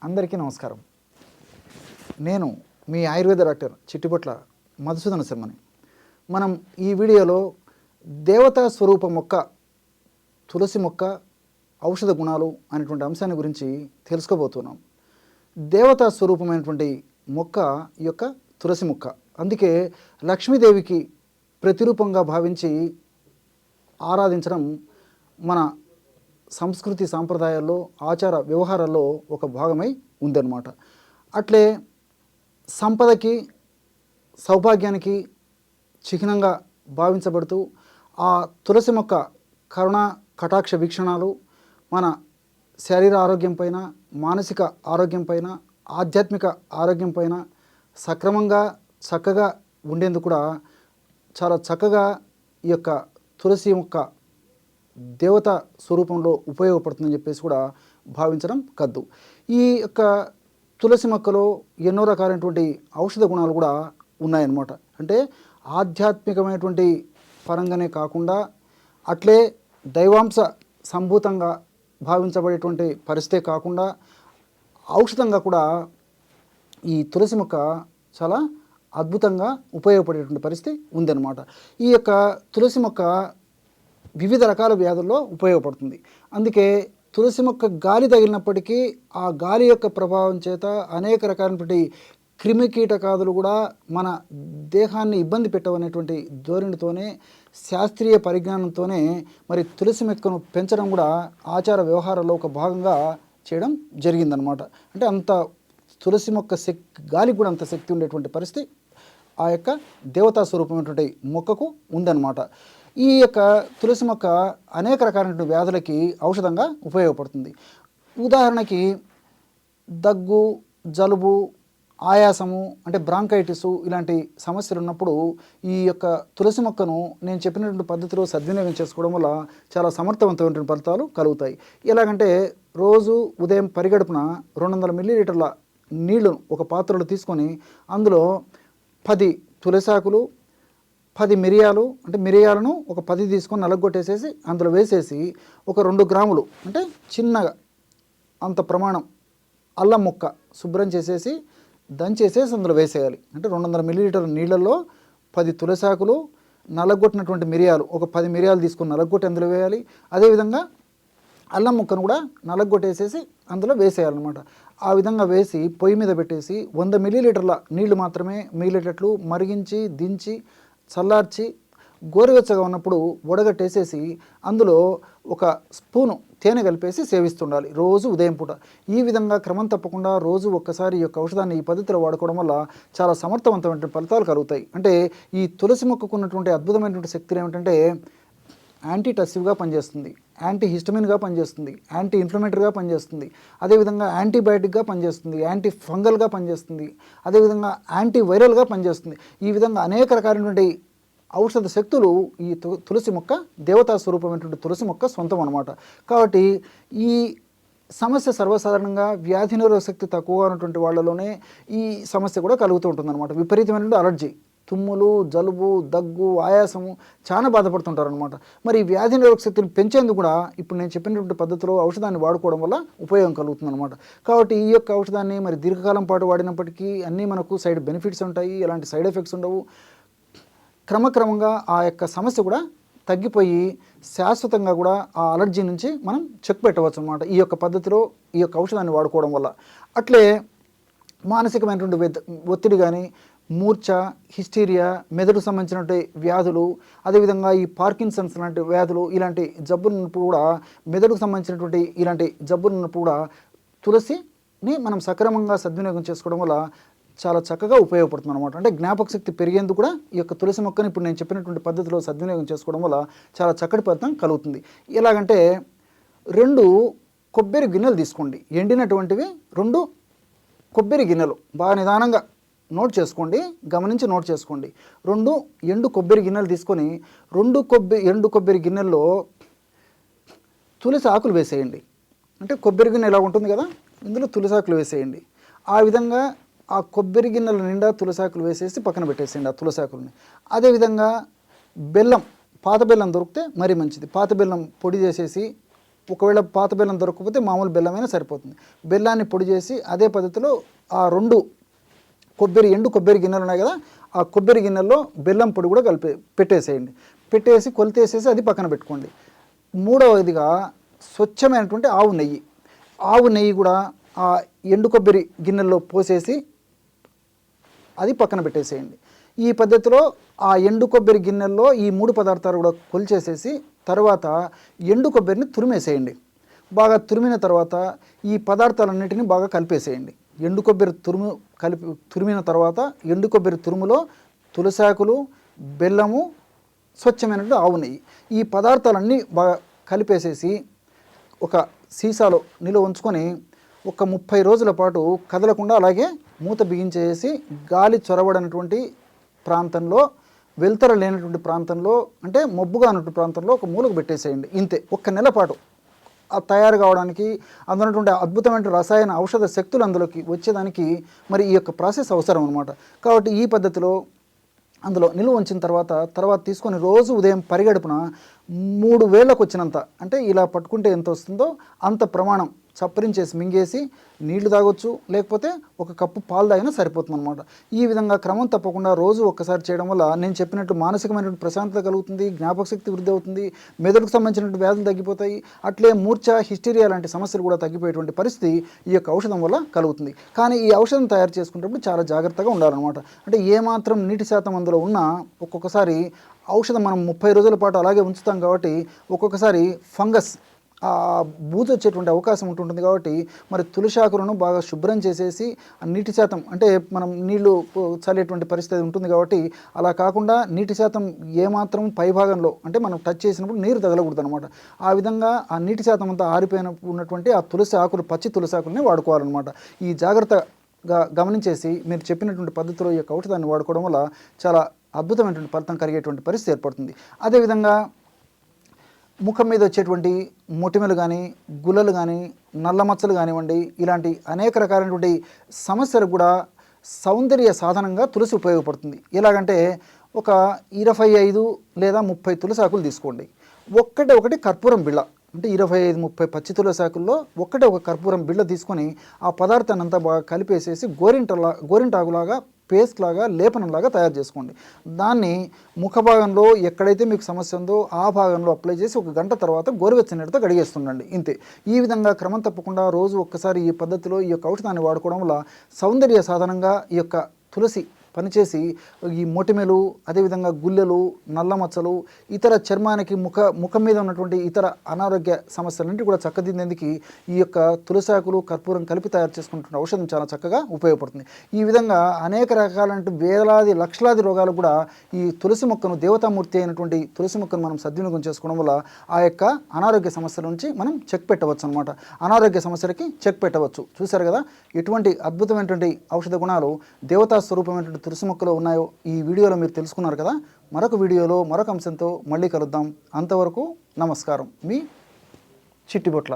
అందరికీ నమస్కారం. నేను మీ ఆయుర్వేద డాక్టర్ చిట్టిపొట్ల మధుసూదన శర్మని. మనం ఈ వీడియోలో దేవతా స్వరూప మొక్క తులసి మొక్క ఔషధ గుణాలు అనేటువంటి అంశాన్ని గురించి తెలుసుకోబోతున్నాం. దేవతా స్వరూపమైనటువంటి మొక్క ఈ యొక్క తులసి మొక్క. అందుకే లక్ష్మీదేవికి ప్రతిరూపంగా భావించి ఆరాధించడం మన సంస్కృతి సాంప్రదాయాల్లో ఆచార వ్యవహారాల్లో ఒక భాగమై ఉందన్నమాట. అట్లే సంపదకి సౌభాగ్యానికి చిహ్నంగా భావించబడుతూ ఆ తులసి మొక్క కరుణ కటాక్ష వీక్షణాలు మన శరీర ఆరోగ్యం పైన, మానసిక ఆరోగ్యం పైన, ఆధ్యాత్మిక ఆరోగ్యం పైన సక్రమంగా చక్కగా ఉండేందుకు కూడా చాలా చక్కగా ఈ యొక్క తులసి మొక్క దేవత స్వరూపంలో ఉపయోగపడుతుందని చెప్పేసి కూడా భావించడం కద్దు. ఈ యొక్క తులసి మొక్కలో ఎన్నో రకాలైనటువంటి ఔషధ గుణాలు కూడా ఉన్నాయన్నమాట. అంటే ఆధ్యాత్మికమైనటువంటి పరంగానే కాకుండా అట్లే దైవాంశ సంభూతంగా భావించబడేటువంటి పరిస్థితే కాకుండా ఔషధంగా కూడా ఈ తులసి మొక్క చాలా అద్భుతంగా ఉపయోగపడేటువంటి పరిస్థితి ఉందన్నమాట. ఈ యొక్క తులసి మొక్క వివిధ రకాల వ్యాధుల్లో ఉపయోగపడుతుంది. అందుకే తులసి మొక్క గాలి తగిలినప్పటికీ ఆ గాలి యొక్క ప్రభావం చేత అనేక రకాలైనటువంటి క్రిమికీటకాదులు కూడా మన దేహాన్ని ఇబ్బంది పెట్టవనేటువంటి ధోరణితోనే, శాస్త్రీయ పరిజ్ఞానంతోనే మరి తులసి మొక్కను పెంచడం కూడా ఆచార వ్యవహారాల్లో ఒక భాగంగా చేయడం జరిగిందనమాట. అంటే అంత తులసి మొక్క గాలికి కూడా అంత శక్తి ఉండేటువంటి పరిస్థితి ఆ యొక్క దేవతా స్వరూపమైనటువంటి మొక్కకు ఉందన్నమాట. ఈ యొక్క తులసి మొక్క అనేక రకాలైన వ్యాధులకి ఔషధంగా ఉపయోగపడుతుంది. ఉదాహరణకి దగ్గు, జలుబు, ఆయాసము అంటే బ్రాంకైటిసు ఇలాంటి సమస్యలు ఉన్నప్పుడు ఈ యొక్క తులసి మొక్కను నేను చెప్పినటువంటి పద్ధతిలో సద్వినియోగం చేసుకోవడం వల్ల చాలా సమర్థవంతమైన ఫలితాలు కలుగుతాయి. ఎలాగంటే రోజు ఉదయం పరిగడుపున 200 మిల్లీలీటర్ల నీళ్లు ఒక పాత్రలో తీసుకొని అందులో 10 తులసాకులు, 10 మిరియాలు అంటే మిరియాలను ఒక 10 తీసుకొని నలగొట్టేసేసి అందులో వేసేసి ఒక 2 గ్రాములు అంటే చిన్నగా అంత ప్రమాణం అల్లం ముక్క శుభ్రం చేసేసి దంచేసేసి అందులో వేసేయాలి. అంటే 200 మిల్లీలీటర్ల నీళ్ళల్లో 10 తులసాకులు, నలగొట్టినటువంటి మిరియాలు ఒక 10 మిరియాలు తీసుకొని నలగొట్టి అందులో వేయాలి. అదేవిధంగా అల్లం ముక్కను కూడా నలగొట్టేసేసి అందులో వేసేయాలన్నమాట. ఆ విధంగా వేసి పొయ్యి మీద పెట్టేసి 100 మిల్లీలీటర్ల నీళ్లు మాత్రమే మిగిలేటట్లు మరిగించి దించి చల్లార్చి గోరువెచ్చగా ఉన్నప్పుడు వడగట్టేసేసి అందులో ఒక స్పూను తేనె కలిపేసి సేవిస్తుండాలి రోజు ఉదయం పూట. ఈ విధంగా క్రమం తప్పకుండా రోజు ఒక్కసారి ఈ యొక్క ఔషధాన్ని ఈ పద్ధతిలో వాడుకోవడం వల్ల చాలా సమర్థవంతమైన ఫలితాలు కలుగుతాయి. అంటే ఈ తులసి మొక్కకు ఉన్నటువంటి అద్భుతమైనటువంటి శక్తులు ఏమిటంటే యాంటీటసివ్గా పనిచేస్తుంది, యాంటీ హిస్టమిన్గా పనిచేస్తుంది, యాంటీ ఇన్ఫ్లమేటరీగా పనిచేస్తుంది, అదేవిధంగా యాంటీబయాటిక్గా పనిచేస్తుంది, యాంటీ ఫంగల్గా పనిచేస్తుంది, అదేవిధంగా యాంటీ వైరల్గా పనిచేస్తుంది. ఈ విధంగా అనేక రకాలైనటువంటి ఔషధ శక్తులు ఈ తులసి మొక్క దేవతా స్వరూపమైనటువంటి తులసి మొక్క సొంతం అన్నమాట. కాబట్టి ఈ సమస్య సర్వసాధారణంగా వ్యాధి నిరోధక శక్తి తక్కువగా ఉన్నటువంటి వాళ్ళలోనే ఈ సమస్య కూడా కలుగుతూ ఉంటుందన్నమాట. విపరీతమైనటువంటి అలర్జీ, తుమ్ములు, జలుబు, దగ్గు, ఆయాసము చాలా బాధపడుతుంటారు అనమాట. మరి వ్యాధి నిరోధక శక్తిని పెంచేందుకు కూడా ఇప్పుడు నేను చెప్పినటువంటి పద్ధతిలో ఔషధాన్ని వాడుకోవడం వల్ల ఉపయోగం కలుగుతుంది అనమాట. కాబట్టి ఈ యొక్క ఔషధాన్ని మరి దీర్ఘకాలం పాటు వాడినప్పటికీ అన్నీ మనకు సైడ్ బెనిఫిట్స్ ఉంటాయి, ఎలాంటి సైడ్ ఎఫెక్ట్స్ ఉండవు. క్రమక్రమంగా ఆ యొక్క సమస్య కూడా తగ్గిపోయి శాశ్వతంగా కూడా ఆ అలర్జీ నుంచి మనం చెక్ పెట్టవచ్చు అనమాట ఈ యొక్క పద్ధతిలో ఈ యొక్క ఔషధాన్ని వాడుకోవడం వల్ల. అట్లే మానసికమైనటువంటి ఒత్తిడి కానీ, మూర్ఛ, హిస్టీరియా, మెదడుకు సంబంధించినటువంటి వ్యాధులు, అదేవిధంగా ఈ పార్కిన్సన్స్ లాంటి వ్యాధులు, ఇలాంటి జబ్బులు ఉన్నప్పుడు కూడా, మెదడుకు సంబంధించినటువంటి ఇలాంటి జబ్బులు ఉన్నప్పుడు కూడా తులసిని మనం సక్రమంగా సద్వినియోగం చేసుకోవడం వల్ల చాలా చక్కగా ఉపయోగపడుతుంది అనమాట. అంటే జ్ఞాపక శక్తి పెరిగేందుకు కూడా ఈ యొక్క తులసి మొక్కని ఇప్పుడు నేను చెప్పినటువంటి పద్ధతిలో సద్వినియోగం చేసుకోవడం వల్ల చాలా చక్కటి ఫలితం కలుగుతుంది. ఎలాగంటే 2 కొబ్బరి గిన్నెలు తీసుకోండి, ఎండినటువంటివి 2 కొబ్బరి గిన్నెలు బాగా నిదానంగా నోట్ చేసుకోండి, గమనించి నోట్ చేసుకోండి. 2 ఎండు కొబ్బరి గిన్నెలు తీసుకొని 2 ఎండు కొబ్బరి గిన్నెల్లో తులసి ఆకులు వేసేయండి. అంటే కొబ్బరి గిన్నె ఎలా ఉంటుంది కదా, ఇందులో తులసి ఆకులు వేసేయండి. ఆ విధంగా ఆ కొబ్బరి గిన్నెల నిండా తులసాకులు వేసేసి పక్కన పెట్టేసేయండి ఆ తులసాకులని. అదేవిధంగా బెల్లం, పాత బెల్లం దొరికితే మరీ మంచిది. పాత బెల్లం పొడి చేసేసి ఒకవేళ పాత బెల్లం దొరకకపోతే మామూలు బెల్లమైనా సరిపోతుంది. బెల్లాన్ని పొడి చేసి అదే పద్ధతిలో ఆ 2 ఎండు కొబ్బరి గిన్నెలు ఉన్నాయి కదా, ఆ కొబ్బరి గిన్నెల్లో బెల్లం పొడి కూడా పెట్టేసేయండి. పెట్టేసి కొలితేసేసి అది పక్కన పెట్టుకోండి. మూడవదిగా స్వచ్ఛమైనటువంటి ఆవు నెయ్యి కూడా ఆ ఎండు కొబ్బరి గిన్నెల్లో పోసేసి అది పక్కన పెట్టేసేయండి. ఈ పద్ధతిలో ఆ ఎండు కొబ్బరి గిన్నెల్లో ఈ 3 పదార్థాలు కూడా కొలిచేసేసి తర్వాత ఎండు కొబ్బరిని తురిమేసేయండి. బాగా తురిమిన తర్వాత ఈ పదార్థాలన్నిటిని బాగా కలిపేసేయండి. ఎండు కొబ్బరి తురిమిన తర్వాత ఎండు కొబ్బరి తురుములో తులసాకులు, బెల్లము, స్వచ్ఛమైనటువంటి ఆవు నెయ్యి, ఈ పదార్థాలన్నీ బాగా కలిపేసేసి ఒక సీసాలో నిల్వ ఉంచుకొని ఒక 30 రోజుల పాటు కదలకుండా అలాగే మూత బిగించేసి గాలి చొరబడినటువంటి ప్రాంతంలో, వెలుతురు లేనటువంటి ప్రాంతంలో, అంటే మబ్బుగా ఉన్నటువంటి ప్రాంతంలో ఒక మూలకు పెట్టేసేయండి. ఇంతే. 1 నెల పాటు తయారు కావడానికి అందులో ఉన్నటువంటి అద్భుతమైన రసాయన ఔషధ శక్తులు అందులోకి వచ్చేదానికి మరి ఈ యొక్క ప్రాసెస్ అవసరం అనమాట. కాబట్టి ఈ పద్ధతిలో అందులో నిల్వ ఉంచిన తర్వాత తీసుకొని రోజు ఉదయం పరిగడుపున 3 వేళ్ళకు వచ్చినంత, అంటే ఇలా పట్టుకుంటే ఎంత వస్తుందో అంత ప్రమాణం చప్పరించేసి మింగేసి నీళ్లు తాగొచ్చు, లేకపోతే 1 కప్పు పాలు తాగినా సరిపోతుంది అనమాట. ఈ విధంగా క్రమం తప్పకుండా రోజు ఒక్కసారి చేయడం వల్ల నేను చెప్పినట్టు మానసికమైనటువంటి ప్రశాంతత కలుగుతుంది, జ్ఞాపక శక్తి వృద్ధి అవుతుంది, మెదడుకు సంబంధించినటువంటి వ్యాధులు తగ్గిపోతాయి, అట్లే మూర్ఛ, హిస్టీరియా లాంటి సమస్యలు కూడా తగ్గిపోయేటువంటి పరిస్థితి ఈ యొక్క ఔషధం వల్ల కలుగుతుంది. కానీ ఈ ఔషధం తయారు చేసుకునేటప్పుడు చాలా జాగ్రత్తగా ఉండాలన్నమాట. అంటే ఏమాత్రం నీటి శాతం అందులో ఉన్నా ఒక్కొక్కసారి ఔషధం మనం 30 రోజుల పాటు అలాగే ఉంచుతాం కాబట్టి ఒక్కొక్కసారి ఫంగస్ బూజు వచ్చేటువంటి అవకాశం ఉంటుంటుంది. కాబట్టి మరి తులసాకులను బాగా శుభ్రం చేసేసి నీటి శాతం, అంటే మనం నీళ్లు చల్లేటువంటి పరిస్థితి ఉంటుంది కాబట్టి అలా కాకుండా నీటి శాతం ఏమాత్రం పైభాగంలో, అంటే మనం టచ్ చేసినప్పుడు నీరు తగలకూడదు అనమాట. ఆ విధంగా ఆ నీటి శాతం అంతా ఆరిపోయిన ఉన్నటువంటి ఆ తులసి ఆకులు, పచ్చి తులసి ఆకుల్ని వాడుకోవాలన్నమాట. ఈ జాగ్రత్తగా గమనించేసి మీరు చెప్పినటువంటి పద్ధతిలో ఈ యొక్క ఔషధాన్ని వాడుకోవడం వల్ల చాలా అద్భుతమైనటువంటి ఫలితం కలిగేటువంటి పరిస్థితి ఏర్పడుతుంది. అదేవిధంగా ముఖం మీద వచ్చేటువంటి మొటిమలు కానీ, గుల్లలు కానీ, నల్ల మచ్చలు కానివ్వండి, ఇలాంటి అనేక రకాలైనటువంటి సమస్యలు కూడా సౌందర్య సాధనంగా తులసి ఉపయోగపడుతుంది. ఎలాగంటే ఒక 25 లేదా 30 తులసాకులు తీసుకోండి. ఒకటి కర్పూరం బిళ్ళ, అంటే 25-30 పచ్చి తులసాకుల్లో ఒక కర్పూరం బిళ్ళ తీసుకొని ఆ పదార్థాన్ని అంతా బాగా కలిపేసేసి గోరింటాకులాగా, పేస్ట్ లాగా, లేపనంలాగా తయారు చేసుకోండి. దాన్ని ముఖ భాగంలో ఎక్కడైతే మీకు సమస్య ఉందో ఆ భాగంలో అప్లై చేసి 1 గంట తర్వాత గోరువెచ్చని నీటితో కడిగేస్తుండండి. ఇంతే. ఈ విధంగా క్రమం తప్పకుండా రోజు ఒక్కసారి ఈ పద్ధతిలో ఈ యొక్క ఔషధాన్ని వాడుకోవడం వల్ల సౌందర్య సాధనంగా ఈ యొక్క తులసి పనిచేసి ఈ మొటిమెలు, అదేవిధంగా గుల్లెలు, నల్ల మచ్చలు, ఇతర చర్మానికి ముఖం మీద ఉన్నటువంటి ఇతర అనారోగ్య సమస్యలన్నింటి కూడా చక్కదిద్దేందుకు ఈ యొక్క తులసాకులు, కర్పూరం కలిపి తయారు చేసుకుంటున్న ఔషధం చాలా చక్కగా ఉపయోగపడుతుంది. ఈ విధంగా అనేక రకాలైన వేలాది లక్షలాది రోగాలు కూడా ఈ తులసి మొక్కను, దేవతామూర్తి అయినటువంటి తులసి మొక్కను మనం సద్వినియోగం చేసుకోవడం వల్ల ఆ యొక్క అనారోగ్య సమస్యల నుంచి మనం చెక్ పెట్టవచ్చు అనమాట. అనారోగ్య సమస్యలకి చెక్ పెట్టవచ్చు. చూశారు కదా ఎటువంటి అద్భుతమైనటువంటి ఔషధ గుణాలు దేవతా స్వరూపమైనటువంటి తులసి మొక్కలో ఉన్నాయో ఈ వీడియోలో మీరు తెలుసుకున్నారు కదా. మరొక వీడియోలో మరొక అంశంతో మళ్ళీ కలుద్దాం. అంతవరకు నమస్కారం. మీ చిట్టిబొట్ల.